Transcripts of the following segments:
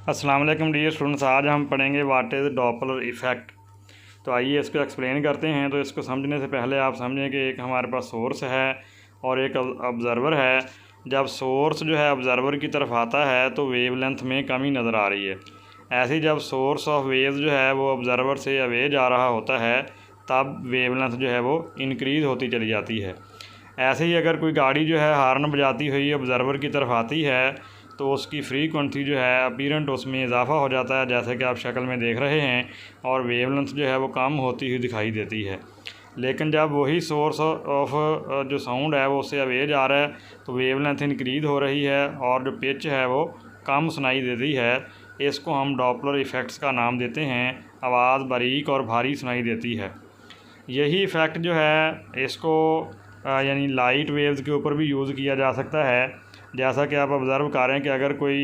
अस्सलाम वालेकुम dear students, आज हम पढ़ेंगे व्हाट इज़ डॉपलर इफ़ेक्ट। तो आइए इसको एक्सप्लेन करते हैं। तो इसको समझने से पहले आप समझें कि एक हमारे पास सोर्स है और एक ऑब्ज़र्वर है। जब सोर्स जो है ऑब्ज़र्वर की तरफ आता है तो वेवलेंथ में कमी नज़र आ रही है। ऐसे ही जब सोर्स ऑफ वेव जो है वो ऑब्ज़र्वर से अवे जा रहा होता है तब वेवलेंथ जो है वो इंक्रीज़ होती चली जाती है। ऐसे ही अगर कोई गाड़ी जो है हार्न बजाती हुई ऑब्ज़र्वर की तरफ आती है तो उसकी फ्रीक्वेंसी जो है अपीरेंट उसमें इजाफा हो जाता है, जैसे कि आप शक्ल में देख रहे हैं, और वेवलेंथ जो है वो कम होती हुई दिखाई देती है। लेकिन जब वही सोर्स ऑफ जो साउंड है वो उससे अवे जा रहा है तो वेवलेंथ इंक्रीज़ हो रही है और जो पिच है वो कम सुनाई देती है। इसको हम डॉपलर इफ़ेक्ट्स का नाम देते हैं। आवाज़ बारीक और भारी सुनाई देती है। यही इफ़ेक्ट जो है इसको यानी लाइट वेव्स के ऊपर भी यूज़ किया जा सकता है। जैसा कि आप ऑब्ज़र्व कर रहे हैं कि अगर कोई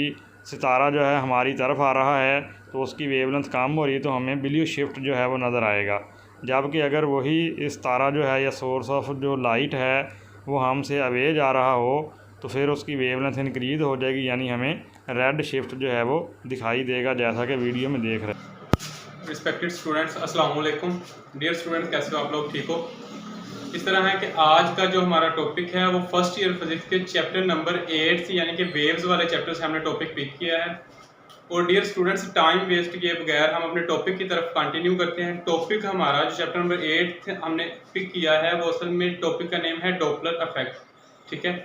सितारा जो है हमारी तरफ आ रहा है तो उसकी वेवलेंथ कम हो रही है तो हमें ब्लू शिफ्ट जो है वो नज़र आएगा। जबकि अगर वही इस तारा जो है या सोर्स ऑफ जो लाइट है वो हमसे अवे जा रहा हो तो फिर उसकी वेवलेंथ इंक्रीज़ हो जाएगी, यानी हमें रेड शिफ्ट जो है वो दिखाई देगा, जैसा कि वीडियो में देख रहे हैं। रिस्पेक्टेड स्टूडेंट्स, अस्सलाम वालेकुम। डियर स्टूडेंट्स, कैसे हो आप लोग? ठीक हो? इस तरह है कि आज का जो हमारा टॉपिक है वो फर्स्ट ईयर फिजिक्स के चैप्टर नंबर 8 से, यानी कि वेव्स वाले चैप्टर से हमने टॉपिक पिक किया है। और डियर स्टूडेंट्स, टाइम वेस्ट किए बगैर हम अपने टॉपिक की तरफ कंटिन्यू करते हैं। टॉपिक हमारा जो चैप्टर नंबर 8 हमने पिक किया है वो असल में टॉपिक का नेम है डॉपलर इफेक्ट। ठीक है,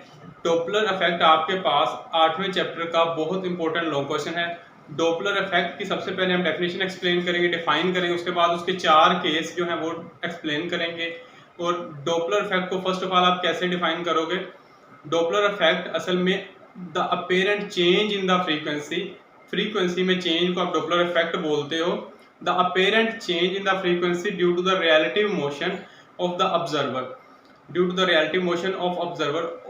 डॉपलर इफेक्ट आपके पास 8वें चैप्टर का बहुत इंपॉर्टेंट लॉन्ग क्वेश्चन है। डॉपलर इफेक्ट की सबसे पहले हम डेफिनेशन एक्सप्लेन करेंगे, डिफाइन करेंगे, उसके बाद उसके 4 केस जो हैं वो एक्सप्लेन करेंगे। और डॉपलर इफेक्ट को फर्स्ट ऑफ ऑल आप कैसे डिफाइन करोगे? डॉपलर इफेक्ट असल में the apparent change in the frequency में चेंज को आप डॉपलर इफेक्ट बोलते हो। The apparent change in the frequency due to the relative motion of the observer. Due to the relative motion of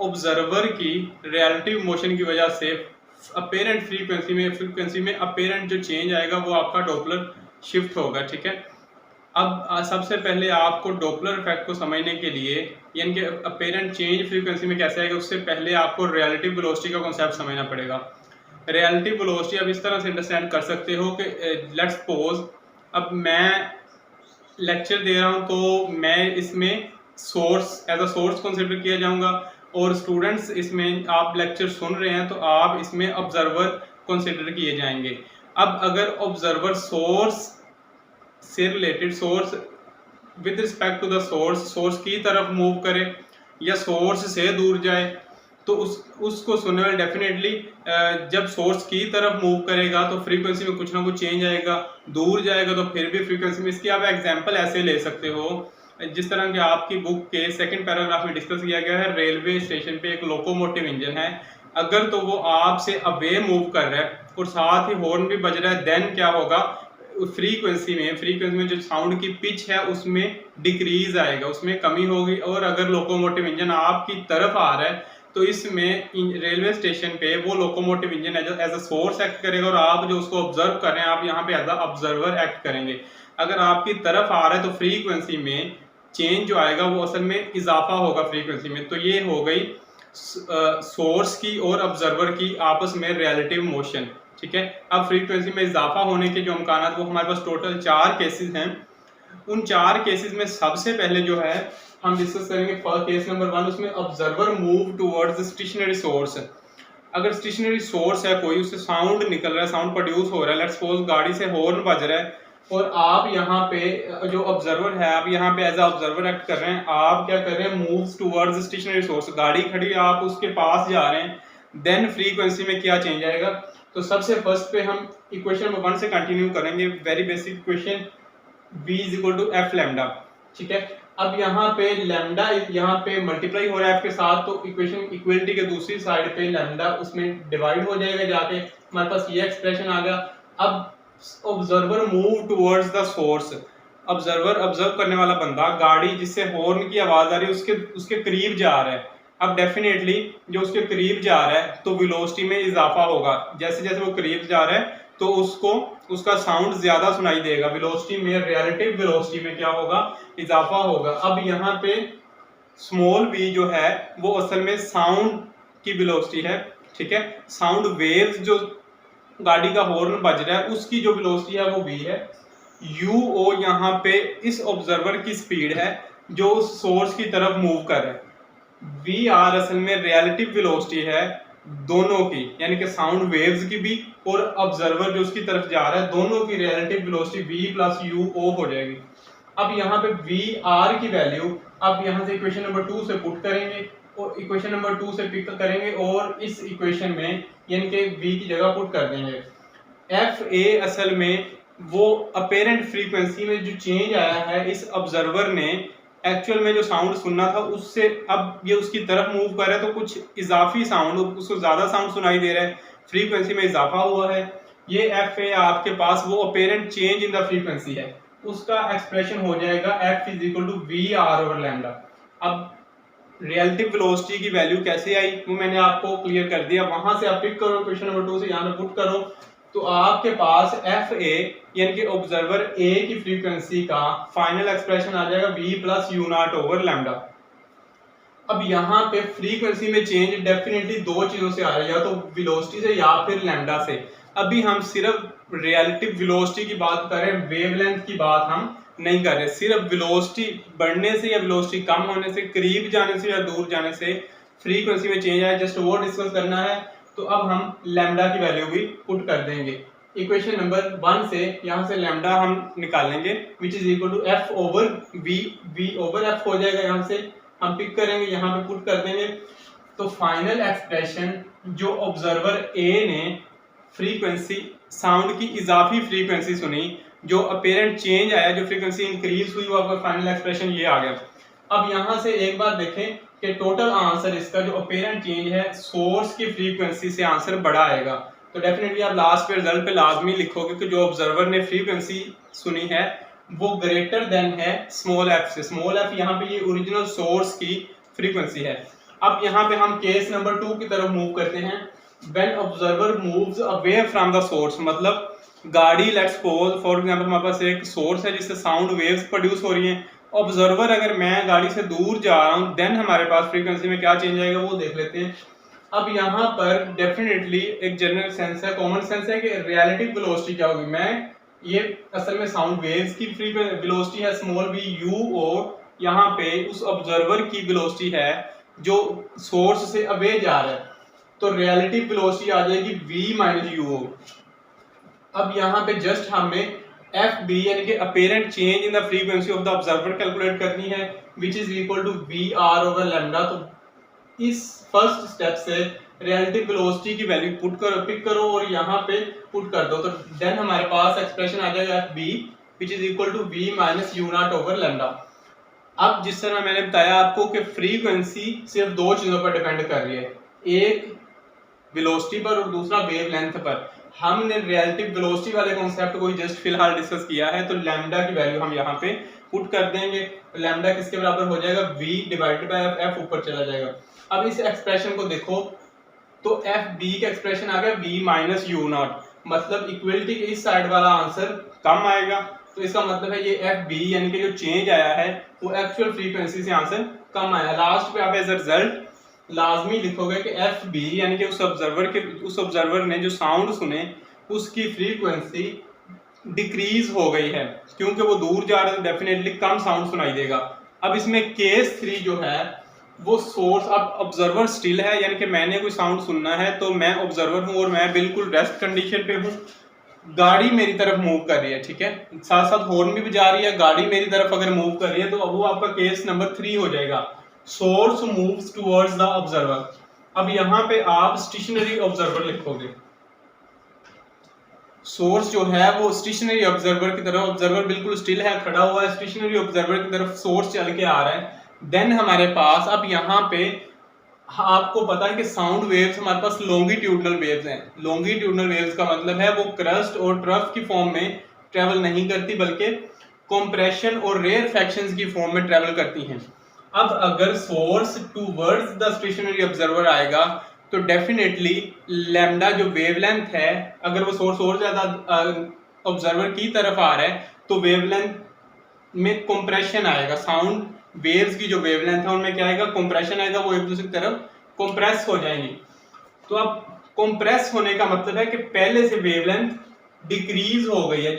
observer की relative motion की वजह से apparent frequency में अपेरेंट जो चेंज आएगा वो आपका डॉपलर शिफ्ट होगा। ठीक है, अब सबसे पहले आपको डॉपलर इफेक्ट को समझने के लिए, यानी कि अपेरेंट चेंज फ्रीक्वेंसी में कैसे आएगा, उससे पहले आपको रिलेटिव वेलोसिटी का कॉन्सेप्ट समझना पड़ेगा। रिलेटिव वेलोसिटी अब इस तरह से अंडरस्टैंड कर सकते हो कि लेट्स सपोज अब मैं लेक्चर दे रहा हूँ तो मैं इसमें source as a source consider किया जाऊंगा, और स्टूडेंट्स इसमें आप लेक्चर सुन रहे हैं तो आप इसमें ऑब्जर्वर कंसिडर किए जाएंगे। अब अगर ऑब्जर्वर सोर्स से related, source with respect to the source की तरफ मूव करे या सोर्स से दूर जाए तो उसको सुनने वाले डेफिनेटली जब सोर्स की तरफ मूव करेगा तो फ्रीक्वेंसी में कुछ ना कुछ चेंज आएगा, दूर जाएगा तो फिर भी फ्रीक्वेंसी में। इसकी आप एग्जांपल ऐसे ले सकते हो जिस तरह के आपकी बुक के सेकंड पैराग्राफ में डिस्कस किया गया है। रेलवे स्टेशन पे एक लोकोमोटिव इंजन है, अगर तो वो आपसे अवे मूव कर रहा है और साथ ही हॉर्न भी बज रहा है, देन क्या होगा? फ्रीक्वेंसी में जो साउंड की पिच है उसमें डिक्रीज आएगा, उसमें कमी होगी। और अगर लोकोमोटिव इंजन आपकी तरफ आ रहा है तो इसमें रेलवे स्टेशन पे वो locomotive engine as a source act करेगा और आप जो उसको ऑब्जर्व कर रहे हैं आप यहाँ पे एज अ ऑब्जर्वर एक्ट करेंगे। अगर आपकी तरफ आ रहा है तो फ्रीक्वेंसी में चेंज जो आएगा वो असल में इजाफा होगा फ्रीक्वेंसी में। तो ये हो गई सोर्स की और ऑब्जर्वर की आपस में रिलेटिव मोशन। ठीक है, अब फ्रीक्वेंसी में इजाफा होने के जो अमकानात, वो हमारे पास टोटल 4 केसेस हैं। उन 4 केसेस में सबसे पहले जो है हम डिस्कस करेंगे फर्स्ट केस नंबर 1, उसमें observer move towards the stationary source. अगर स्टेशनरी सोर्स है कोई, उससे साउंड निकल रहा है, साउंड प्रोड्यूस हो रहा है, लेट्स सपोज गाड़ी से हॉर्न बज रहा है और आप यहाँ पे जो ऑब्जर्वर है आप यहाँ पे एज अ ऑब्जर्वर एक्ट कर रहे हैं। आप क्या कर रहे हैं? Moves towards stationary source. गाड़ी खड़ी, आप उसके पास जा रहे हैं, देन फ्रीक्वेंसी में क्या चेंज आएगा? तो सबसे फर्स्ट पे हम इक्वेशन नंबर 1 से कंटिन्यू करेंगे। Very basic equation, v is equal to F lambda. ठीक है, अब यहाँ पे लैम्डा यहाँ पे मल्टीप्लाई हो रहा है एफ के साथ, तो इक्वेशन इक्वलिटी के दूसरी साइड पे लैम्डा उसमें डिवाइड हो जाएगा जाके, हमारे पास ये एक्सप्रेशन आ गया। अब observer move towards the source. Observe करने वाला बंदा गाड़ी जिससे हॉर्न की आवाज आ रही है उसके करीब जा रहा है। अब डेफिनेटली जो उसके करीब जा रहा है तो वेलोसिटी में इजाफा होगा। जैसे जैसे वो करीब जा रहा है तो उसको उसका साउंड ज्यादा सुनाई देगा। वेलोसिटी में, रिलेटिव वेलोसिटी में क्या होगा? इजाफा होगा। अब यहाँ पे स्मॉल v जो है वो असल में साउंड की वेलोसिटी है। ठीक है, साउंड वेव्स जो गाड़ी का हॉर्न बज रहा है उसकी जो वेलोसिटी है वो v है। u o यहाँ पे इस ऑब्जर्वर की स्पीड है जो सोर्स की तरफ मूव कर रहा है। वी आर असल में रिलेटिव वेलोसिटी है दोनों की, यानी कि साउंड वेव्स की भी और ऑब्जर्वर जो उसकी तरफ जा रहा है दोनों की relative velocity v plus u o हो जाएगी। अब यहाँ पे वी आर की वैल्यू अब यहाँ से इक्वेशन नंबर 2 से पुट करेंगे और इक्वेशन नंबर 2 से पिक करेंगे और इस इक्वेशन में यानी कि v की जगह पुट कर देंगे। एफ ए असल में वो अपेरेंट फ्रीक्वेंसी में जो चेंज आया है इस ऑब्जर्वर ने एक्चुअल में जो साउंड सुनना था उससे अब ये उसकी तरफ मूव कर रहा है, तो कुछ इजाफी साउंड, उसको ज्यादा साउंड सुनाई दे रहा है, फ्रीक्वेंसी में इजाफा हुआ है। ये एफ ए आपके पास वो apparent change in the frequency है, उसका एक्सप्रेशन हो जाएगा F is equal to V R over lambda. अब रिलेटिव वेलोसिटी की वैल्यू कैसे आई वो मैंने आपको क्लियर कर दिया, वहां से आप पिक करो क्वेश्चन नंबर 2 से यहाँ पे पुट करो, तो आपके पास एफ ए यानी कि ऑब्जर्वर ए की फ्रीक्वेंसी का फाइनल एक्सप्रेशन आ जाएगा v plus you naught over lambda. अब यहाँ पे फ्रीक्वेंसी में चेंज डेफिनेटली दो चीजों से आ रहा है, या तो वेलोसिटी से या फिर लैम्डा से। अभी हम सिर्फ रिलेटिव वेलोसिटी की बात कर रहे हैं, वेवलेंथ की बात हम नहीं कर रहे। सिर्फ वेलोसिटी बढ़ने से या वेलोसिटी कम होने से, करीब जाने से या दूर जाने से फ्रीक्वेंसी में चेंज आया, जस्ट वो डिस्कस करना है। तो अब हम लैम्डा की वैल्यू भी पुट कर देंगे। इक्वेशन नंबर 1 से यहाँ से लैम्डा हम निकालेंगे which is equal to F over V over F हो जाएगा, यहाँ से हम पिक करेंगे, यहाँ पे पुट कर देंगे। तो फाइनल एक्सप्रेशन जो ऑब्जर्वर ए ने फ्रीक्वेंसी साउंड की इजाफी फ्रीक्वेंसी सुनी, जो अपेरेंट चेंज आया, जो फ्रीक्वेंसी इंक्रीज हुई, वो आपका फाइनल एक्सप्रेशन ये आ गया। अब यहाँ से एक बात देखें कि टोटल आंसर इसका जो अपेरेंट चेंज है सोर्स की फ्रीक्वेंसी से आंसर बड़ा आएगा, तो डेफिनेटली आप लास्ट पे रिजल्ट पे लाजमी लिखोगे कि जो ऑब्जर्वर ने फ्रीक्वेंसी सुनी है वो ग्रेटर देन है स्मॉल एफ से। स्मॉल एफ यहाँ पे ये ओरिजिनल सोर्स की फ्रीक्वेंसी है। अब यहाँ पे हम केस नंबर 2 की तरफ मूव करते हैं। When observer moves away from the source, मतलब गाड़ी लेट्स सपोज फॉर एग्जांपल हमारे पास एक सोर्स है जिससे साउंड वेव्स प्रोड्यूस हो रही हैं। ऑब्जर्वर अगर मैं गाड़ी से दूर जा रहा हूँ देन हमारे पास फ्रीक्वेंसी में क्या चेंज आएगा वो देख लेते हैं। अब यहाँ पर डेफिनेटली एक जनरल सेंस है, कॉमन सेंस है कि रिलेटिव वेलोसिटी क्या होगी। मैं ये असल में साउंड वेव्स की वेलोसिटी है स्मॉल वी यू ओ, यहाँ पे उस ऑब्जर्वर की वेलोसिटी है जो सोर्स से अवे जा रहा है, तो रिलेटिव वेलोसिटी आ जाएगी v माइनस यू ओ। अब यहाँ पे जस्ट हमें एफ बी यानी कि apparent change in the frequency of the observer calculate करनी है which is equal to V R over lambda. तो इस फर्स्ट स्टेप से रिलेटिव वेलोसिटी की वैल्यू पुट करो, पिक करो और यहाँ पे पुट कर दो, तो देन हमारे पास एक्सप्रेशन आ जाएगा F B which is equal to V minus U naught over lambda. अब जिस तरह मैंने बताया आपको कि फ्रीक्वेंसी सिर्फ दो चीजों पर डिपेंड कर रही है, एक वेलोसिटी पर और दूसरा वेवलेंथ पर। हमने रिलेटिव वेलोसिटी वाले कॉन्सेप्ट को जस्ट फिलहाल डिस्कस किया है, तो लैम्डा की वैल्यू हम यहाँ पे पुट कर देंगे। लैम्डा किसके बराबर हो जाएगा, v डिवाइडेड बाय एफ ऊपर चला जाएगा। अब इस एक्सप्रेशन को देखो तो एफ बी का एक्सप्रेशन आ गया v माइनस यू नॉट, मतलब इक्वलिटी के इस साइड वाला आंसर कम आएगा, तो इसका मतलब है ये एफ बी यानी कि जो चेंज आया है वो एक्चुअल फ्रीक्वेंसी से आंसर कम आया। लास्ट पे आप एज अ रिजल्ट लाजमी लिखोगे कि एफ बी यानी कि उस ऑब्जर्वर ने जो साउंड सुने उसकी फ्रीक्वेंसी डिक्रीज हो गई है, क्योंकि वो दूर जा रहा है तो डेफिनेटली कम साउंड सुनाई देगा। अब इसमें केस 3 जो है वो सोर्स, अब ऑब्जर्वर स्टिल है, यानी कि मैंने कोई साउंड सुनना है तो मैं ऑब्जर्वर हूँ और मैं बिल्कुल रेस्ट कंडीशन पे हूँ, गाड़ी मेरी तरफ मूव कर रही है, ठीक है, साथ साथ हॉर्न भी बजा रही है, गाड़ी मेरी तरफ अगर मूव कर रही है तो अब वो आपका केस नंबर 3 हो जाएगा, source moves towards the observer. अब यहाँ पे आप स्टेशनरी ऑब्जर्वर लिखोगे, सोर्स जो है वो स्टेशनरी ऑब्जर्वर की तरफ, ऑब्जर्वर बिल्कुल स्टिल है, खड़ा हुआ है, स्टेशनरी ऑब्जर्वर की तरफ सोर्स चल के आ रहा है। देन हमारे पास अब यहाँ पे आपको पता है कि साउंड वेव्स हमारे पास लॉन्गिट्यूडनल वेव्स हैं। लॉन्गिट्यूडनल वेव्स का मतलब है वो क्रस्ट और ट्रफ की फॉर्म में ट्रेवल नहीं करती बल्कि कंप्रेशन और रेयरफैक्शंस की फॉर्म में ट्रेवल करती हैं। अब अगर source towards the stationary observer आएगा तो डेफिनेटली लैम्डा जो वेवलेंथ है, अगर वो सोर्स और ज्यादा ऑब्जर्वर की तरफ आ रहा है तो वेवलेंथ में कंप्रेशन आएगा, साउंड वेव्स की जो वेवलेंथ है उनमें क्या आएगा, कंप्रेशन आएगा, वो एक दूसरे की तरफ कंप्रेस हो जाएंगी। तो अब कंप्रेस होने का मतलब है कि पहले से वेवलेंथ डिक्रीज हो गई है।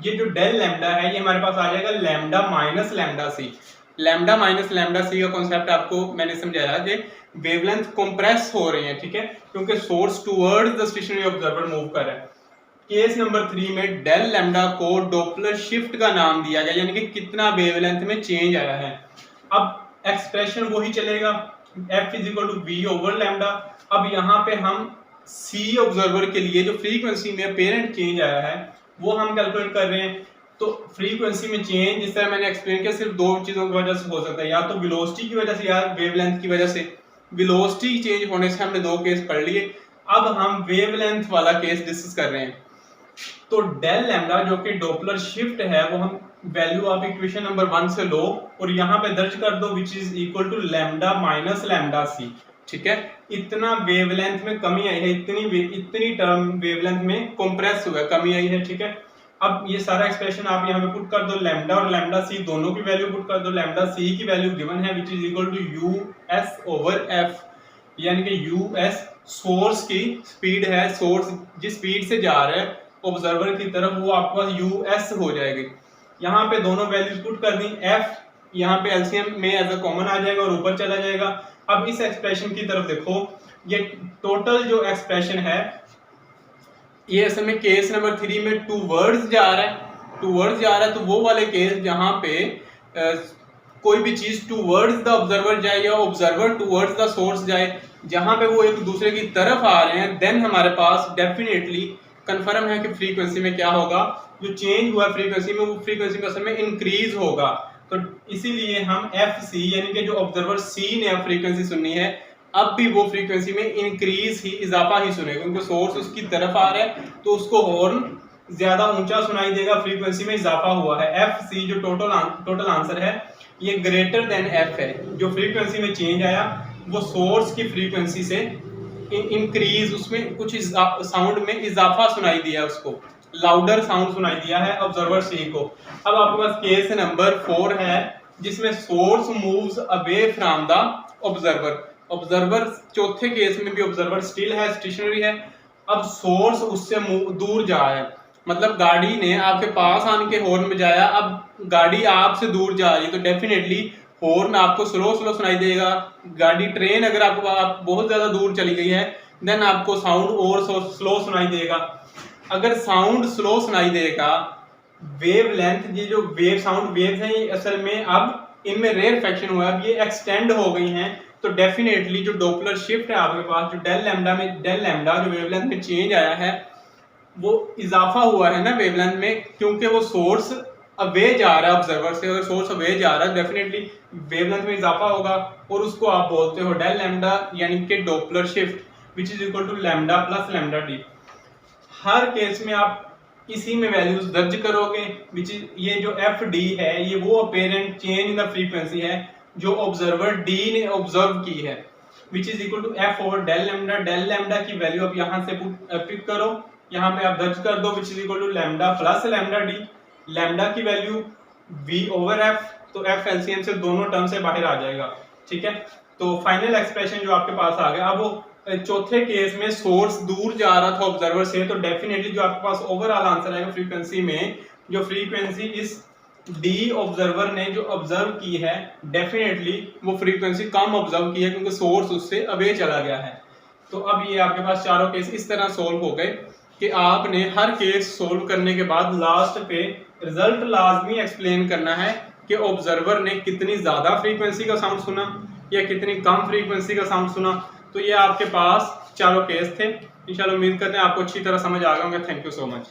ये जो डेल लैम्डा है ये हमारे पास आ जाएगा लैम्डा माइनस लैम्डा सी। लैम्डा माइनस लैम्डा सी का कॉन्सेप्ट आपको मैंने समझाया कि वेवलेंथ कंप्रेस हो रही है, ठीक है, क्योंकि source towards the stationary observer move कर रहा है। केस नंबर 3 में डेल लैम्डा को डॉपलर शिफ्ट का नाम दिया गया, यानी कि कितना वेवलेंथ में चेंज आया है। अब एक्सप्रेशन वही चलेगा, F = V ओवर लैम्डा। अब यहाँ पे हम C ऑब्जर्वर के लिए जो फ्रीक्वेंसी में अपेरेंट चेंज आया है वो हम कैलकुलेट कर रहे हैं। तो फ्रीक्वेंसी में चेंज जिस तरह मैंने एक्सप्लेन किया सिर्फ दो चीजों की वजह से हो सकता है, या तो वेलोसिटी की वजह से या वेवलेंथ की वजह से। वेलोसिटी चेंज होने से हमने दो केस पढ़ लिए, अब हम वेवलेंथ वाला केस डिस्कस कर रहे हैं। तो डेल लैम्डा जो कि डॉपलर शिफ्ट है वो हम वैल्यू आप इक्वेशन नंबर 1 से लो और यहाँ पे दर्ज कर दो, which is equal to lambda minus lambda c, ठीक है। इतना वेवलेंथ में कमी आई है, इतनी टर्म वेवलेंथ में कंप्रेस हुआ, कमी आई है, ठीक है। अब ये सारा एक्सप्रेशन आप यहाँ पे पुट कर दो, लैम्डा और लैम्डा सी दोनों की वैल्यू पुट कर दो। लैम्डा सी की वैल्यू गिवन है which is equal to U S over F, यानी कि यू एस सोर्स की स्पीड है, सोर्स जिस स्पीड से जा रहा है ऑब्जर्वर की तरफ वो आपके पास यू एस हो जाएगी। यहाँ पे दोनों वैल्यूज पुट कर दी, एफ यहाँ पे एलसीएम में एज अ कॉमन आ जाएगा और ऊपर चला जाएगा। अब इस एक्सप्रेशन की तरफ देखो, ये टोटल जो एक्सप्रेशन है ये असल में केस नंबर 3 में टूवर्ड्स जा रहा है, तो वो वाले केस जहाँ पे कोई भी चीज टूवर्ड्स द ऑब्जर्वर जाए या ऑब्जर्वर टूवर्ड्स द सोर्स जाए, जहाँ पे वो एक दूसरे की तरफ आ रहे हैं, देन हमारे पास डेफिनेटली कंफर्म है कि फ्रीक्वेंसी में क्या होगा, जो चेंज हुआ फ्रीक्वेंसी में वो फ्रीक्वेंसी में असल में इंक्रीज होगा। तो इसीलिए हम एफ सी यानी कि जो ऑब्जर्वर सी ने अब फ्रीक्वेंसी सुननी है, अब भी वो फ्रीक्वेंसी में इंक्रीज ही, इजाफा ही सुनेगा, क्योंकि सोर्स उसकी तरफ आ रहा है तो उसको हॉर्न ज्यादा ऊंचा सुनाई देगा, फ्रीक्वेंसी में इजाफा हुआ है। एफ सी जो टोटल आंसर है ये ग्रेटर देन एफ है। जो फ्रीक्वेंसी में चेंज आया वो सोर्स की फ्रीक्वेंसी से इंक्रीज, उसमें कुछ साउंड में इजाफा सुनाई दिया, उसको लाउडर साउंड सुनाई दिया है ऑब्जर्वर सी को। अब आपके पास केस नंबर 4 है जिसमें source moves away from the observer. चौथे केस में भी ऑब्जर्वर स्टिल है, स्टेशनरी है। अब सोर्स उससे दूर जा रहा है, मतलब गाड़ी ने आपके पास आने के हॉर्न बजाया, अब गाड़ी आपसे दूर जा रही है तो डेफिनेटली हॉर्न आपको स्लो सुनाई देगा। गाड़ी ट्रेन अगर आप बहुत ज्यादा दूर चली गई है देन आपको साउंड और स्लो सुनाई देगा। अगर साउंड स्लो सुनाई देगा, वेवलेंथ, ये जो साउंड वेव्स हैं ये असल में अब इनमें रेयरफेक्शन हुआ है, अब ये एक्सटेंड हो गई हैं, तो डेफिनेटली जो डॉपलर शिफ्ट है आपके पास, जो डेल लैम्डा जो वेवलेंथ में चेंज आया है वो इजाफा हुआ है ना वेवलेंथ में, क्योंकि वो सोर्स अवे जा रहा है ऑब्जर्वर से। अगर सोर्स अवे जा रहा है डेफिनेटली वेवलेंथ में इजाफा होगा और उसको आप बोलते हो डेल लैम्डा यानी कि Doppler shift which is equal to lambda plus lambda D. हर केस में आप इसी में वैल्यूज दर्ज करोगे, विच इज ये जो एफ डी है ये वो apparent change in the frequency है जो ऑब्जर्वर डी ने ऑब्जर्व की है, which is equal to F over del lambda. Del lambda की वैल्यू आप यहाँ से पिक करो, यहाँ पे आप दर्ज कर दो which is equal to lambda plus lambda D. Lambda की वैल्यू v ओवर एफ, तो एफ एलसीएम से दोनों टर्म से बाहर आ जाएगा, ठीक है। तो फाइनल एक्सप्रेशन जो आपके पास आ गया। अब वो चौथे केस में सोर्स दूर जा रहा था ऑब्जर्वर से, तो डेफिनेटली जो आपके पास ओवरऑल आंसर आएगा फ्रीक्वेंसी में, जो फ्रीक्वेंसी इस डी ऑब्जर्वर ने जो ऑब्जर्व की है डेफिनेटली वो फ्रीक्वेंसी कम ऑब्जर्व की है क्योंकि सोर्स उससे अवे चला गया है। तो अब ये आपके पास चारों केस इस तरह सोल्व हो गए कि आपने हर केस सोल्व करने के बाद लास्ट पे रिजल्ट लाजमी एक्सप्लेन करना है कि ऑब्जर्वर ने कितनी ज्यादा फ्रीक्वेंसी का साउंड सुना या कितनी कम फ्रीक्वेंसी का साउंड सुना। तो ये आपके पास चारों केस थे। इंशाल्लाह उम्मीद करते हैं आपको अच्छी तरह समझ आ गए होंगे। Thank you so much.